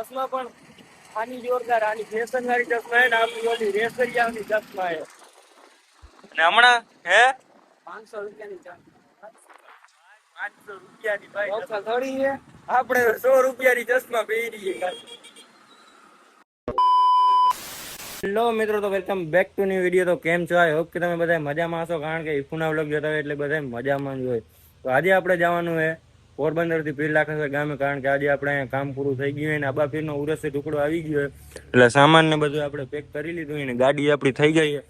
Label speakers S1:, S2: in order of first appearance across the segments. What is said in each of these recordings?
S1: ચશ્મા પણ આની જોરદાર, આની ફેશન વાળી ચશ્મા હે ને, આપણી ઓલી રેસરિયાની ચશ્મા હે. અને હમણાં હે 500 રૂપિયાની ચશ્મા, 500 રૂપિયાની ભાઈ થોડી છે. આપણે 100 રૂપિયાની ચશ્મા પહેરીએ. હેલો મિત્રો, તો welcome back to new video. તો કેમ છો? આઈ હોપ કે તમે બધા મજામાં હશો, કારણ કે ઈફુના વ્લોગ જોતા હોય એટલે બધા મજામાં જ હોય. તો આજે આપણે જવાનું છે પોરબંદરથી પીર લાખાસર ગામે, કારણ કે આજે આપણે અહીંયા કામ પૂરું થઈ ગયું હોય ને આબા પીરનો ઉરસે ટુકડો આવી ગયો એટલે સામાન ને બધું આપણે પેક કરી લીધું હોય ને ગાડી આપણી થઈ ગઈ છે,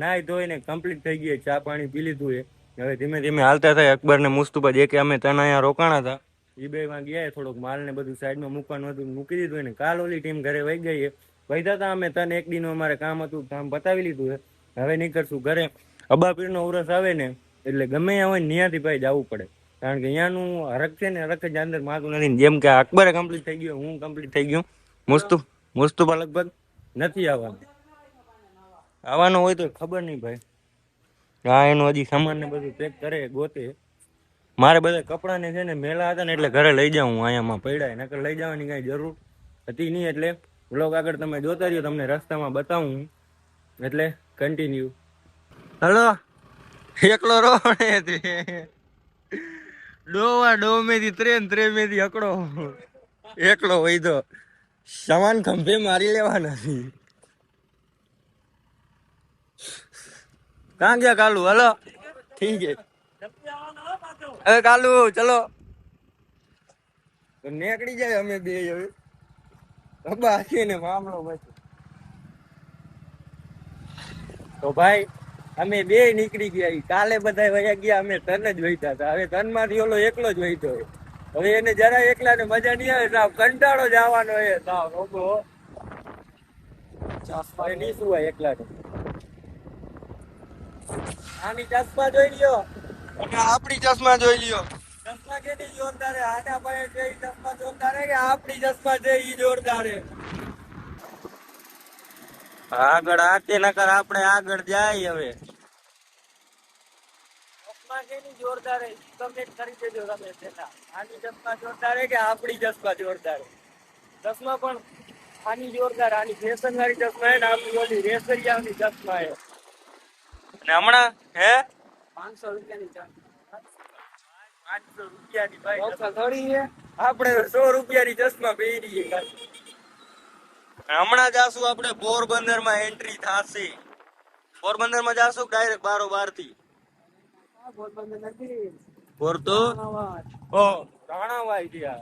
S1: નાહી ધોઈને કમ્પ્લીટ થઈ ગઈ, ચા પાણી પી લીધું છે. હવે ધીમે ધીમે હાલતા થાય. અકબર ને મુસ્તુફા જે કે અમે તને અહીંયા રોકાણા હતા એ બે માં ગયા, થોડોક માલ ને બધું સાઈડમાં મૂકવાનું હતું, મૂકી દીધું હોય ને કાલ ઓલી ટીમ ઘરે વહી ગઈ છે. વહીતા હતા અમે તને એક દિન અમારે કામ હતું, કામ બતાવી લીધું છે. હવે નીકળશું ઘરે. અબા પીરનો ઉરસ આવે ને એટલે ગમે ત્યાં હોય ત્યાંથી ભાઈ જવું પડે, કારણ કે અહીંયાનું હરખ છે ને હરખ જ અંદર માતું નથી. જેમ કે અકબરે કમ્પ્લીટ થઈ ગયો, હું કમ્પ્લીટ થઈ ગયું, મુસ્તુફા લગભગ નથી આવવાનું હોય તો ખબર નહીં ભાઈ. હા, એનું હજી સામાન ને બધું પેક કરે ગોતે. મારે બધા કપડાં ને છે ને મેલા હતા ને એટલે ઘરે લઈ જાઉં, અહીંયામાં પડ્યા, નકર લઈ જવાની કઈ જરૂર હતી નહીં. એટલે વ્લોગ આગળ તમે જોતા રહ્યો, તમને રસ્તામાં બતાવું, એટલે કન્ટિન્યુ. હલો, એકલો રોડે ડોવા ડોમેથી ત્રેમેથી અકડો એકલો હોય તો સામાન ખંભે મારી લેવાના. કાં ગયા કાલુ? હલો, ઠીક છે. હવે કાલુ ચલો નીકળી જાય અમે બે. હવે ને મામલો પછી તો ભાઈ અમે બે નીકળી ગયા. કાલે બધા વયા ગયા, અમે તન જ વહીતા હતા. હવે તન માંથી ઓલો એકલો જ વહીતો હોય. હવે એને જરા એકલા ને મજા નહીં આવે, સાવ કંટાળો જ આવવાનો હોય. સાવ રોગો નહીં સુવાય એકલા ને. આની ચશ્મા જોઈ લ્યો અને આપણી ચશ્મા જોઈ લ્યો. ચશ્મા કેટલી જોરદાર હે, આના પાસે જે ચશ્મા જોરદાર હે કે આપણી ચશ્મા જે ઈ જોરદાર હે. આગળ આતે નકર આપણે આગળ જાય. હવે ચશ્મા કેની જોરદાર હે કમેન્ટ કરી દેજો તમે પેલા. આની ચશ્મા જોરદાર હે કે આપણી ચશ્મા જોરદાર હે? ચશ્મા પણ આની જોરદાર, આની ફેશન વાળી ચશ્મા હે ને, આપણી ઓલી રેસરિયાની ચશ્મા હે. અને હમણાં હે 500 રૂપિયાની ચશ્મા, 500 રૂપિયાની ભાઈ થોડી છે. આપણે 100 રૂપિયાની ચશ્મા પહેરીએ. હમણાં જાશું આપણે પોરબંદર માં એન્ટ્રી થશે. પોરબંદર માં જાશું ડાયરેક્ટ 12 થી. પોરબંદર નથી, પોર તો રાણાવાય ગયા.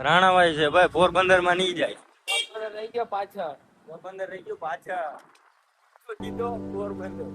S1: રાણાવાય છે ભાઈ, પોરબંદર માં નહીં જાય. પોરબંદર રહી ગયો પાછળ, પોરબંદર રહી ગયો પાછળ. કીધો પોરબંદર.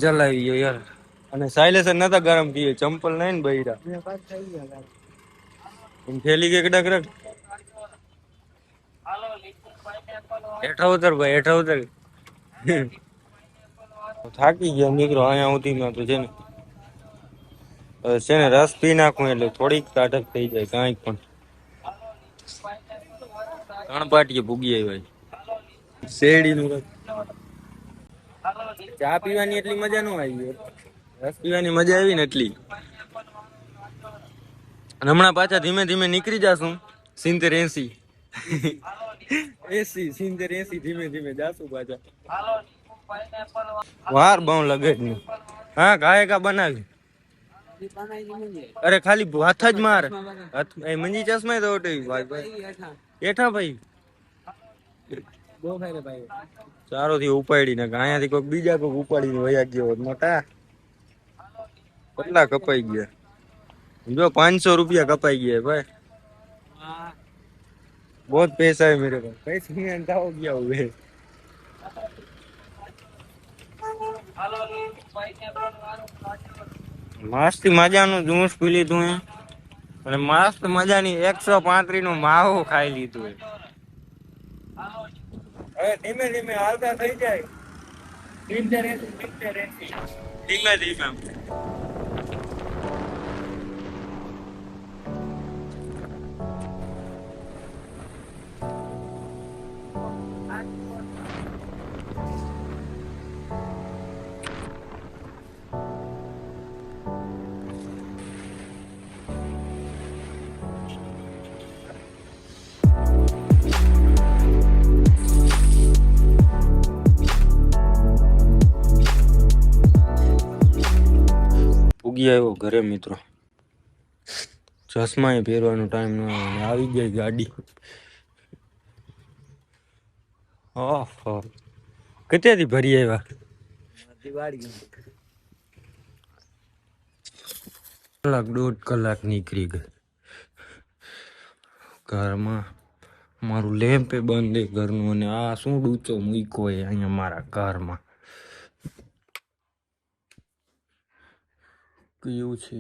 S1: ચલાવી ગયો યાર, અને સાયલેન્સર નતા ગરમ થયો, ચંપલ નહીં ને બૈરા થેલી કે કડાક રખ. હેઠા ઉતર ભાઈ, હેઠા ઉતર. થાકી ગયા મિત્રો અહીંયા ઉધીમાં તો છે ને રસ પી નાખું એટલે થોડીક તાટક થઈ જાય. કાંઈક પણ 3 પાટીએ ભૂગી આવી શેરડી નું રસ. ચા પીવાની એટલી મજા ન આવી, રસ પીવાની મજા આવી ને એટલી. અને હમણાં પાછા ધીમે ધીમે નીકળી જાશું 70-80 ધીમે ધીમે જાશું પાછા. વાર બહુ લગે જ નહીં. હા, ગાયકા બનાવી. અરે ખાલી હાથ જ માર, મંજી ચશ્મા તો એઠા ભાઈ ચારો થી ઉપાડી ને અહીંયાથી કોઈક બીજા કોઈક ઉપાડીને વયા ગયો મોટા. કેટલા કપાઈ ગયા જો? 500 રૂપિયા કપાઈ ગયા ભાઈ. बहुत पैसा है मेरे पास, पैसे नहीं आता हो गया हुए। મસ્ત મજાનું જ્યુસ પી લીધું હે અને મસ્ત મજાની 135 નું માવો ખાઈ લીધું હે. હવે ધીમે ધીમે હાલતા થઈ જાય. ધીમે ધીમે ઉગી આવ્યો ઘરે મિત્રો. ચશ્મા પહેરવાનો ટાઈમ ન આવે, આવી ગઈ ગાડી. ઓહો, કેટલેથી ભરી આવ્યા? કલાક 1.5 કલાક નીકળી ગઈ. ઘરમાં મારું લેમ્પે બંધ છે ઘરનું, અને આ શું ડૂચો મૂક્યો હોય અહીંયા મારા ઘરમાં. કયું છે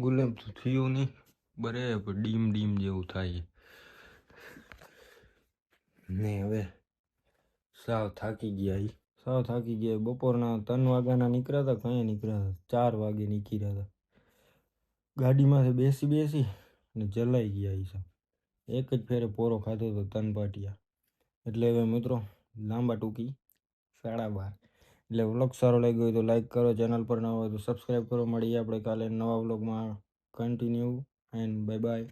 S1: ગુલાબ તો થયું નહીં, બરાબર ડીમ ડીમ જેવું થાય ને. હવે સાવ થાકી ગયા. બપોરના 3 વાગ્યાના નીકળ્યા હતા, કઈ નીકળ્યા હતા 4 વાગે નીકળ્યા હતા. ગાડીમાંથી બેસી ને જલાઈ ગયા. એક જ ફેરે પોરો ખાધો હતો 3 પાટિયા. એટલે હવે મિત્રો લાંબા ટૂંકી 12:30. એટલે વ્લોગ સારો લાગ્યો હોય તો લાઈક કરો, ચેનલ પર ન હોય તો સબસ્ક્રાઈબ કરો. મળીએ આપણે કાલે નવા વ્લોગમાં. Continue and bye bye.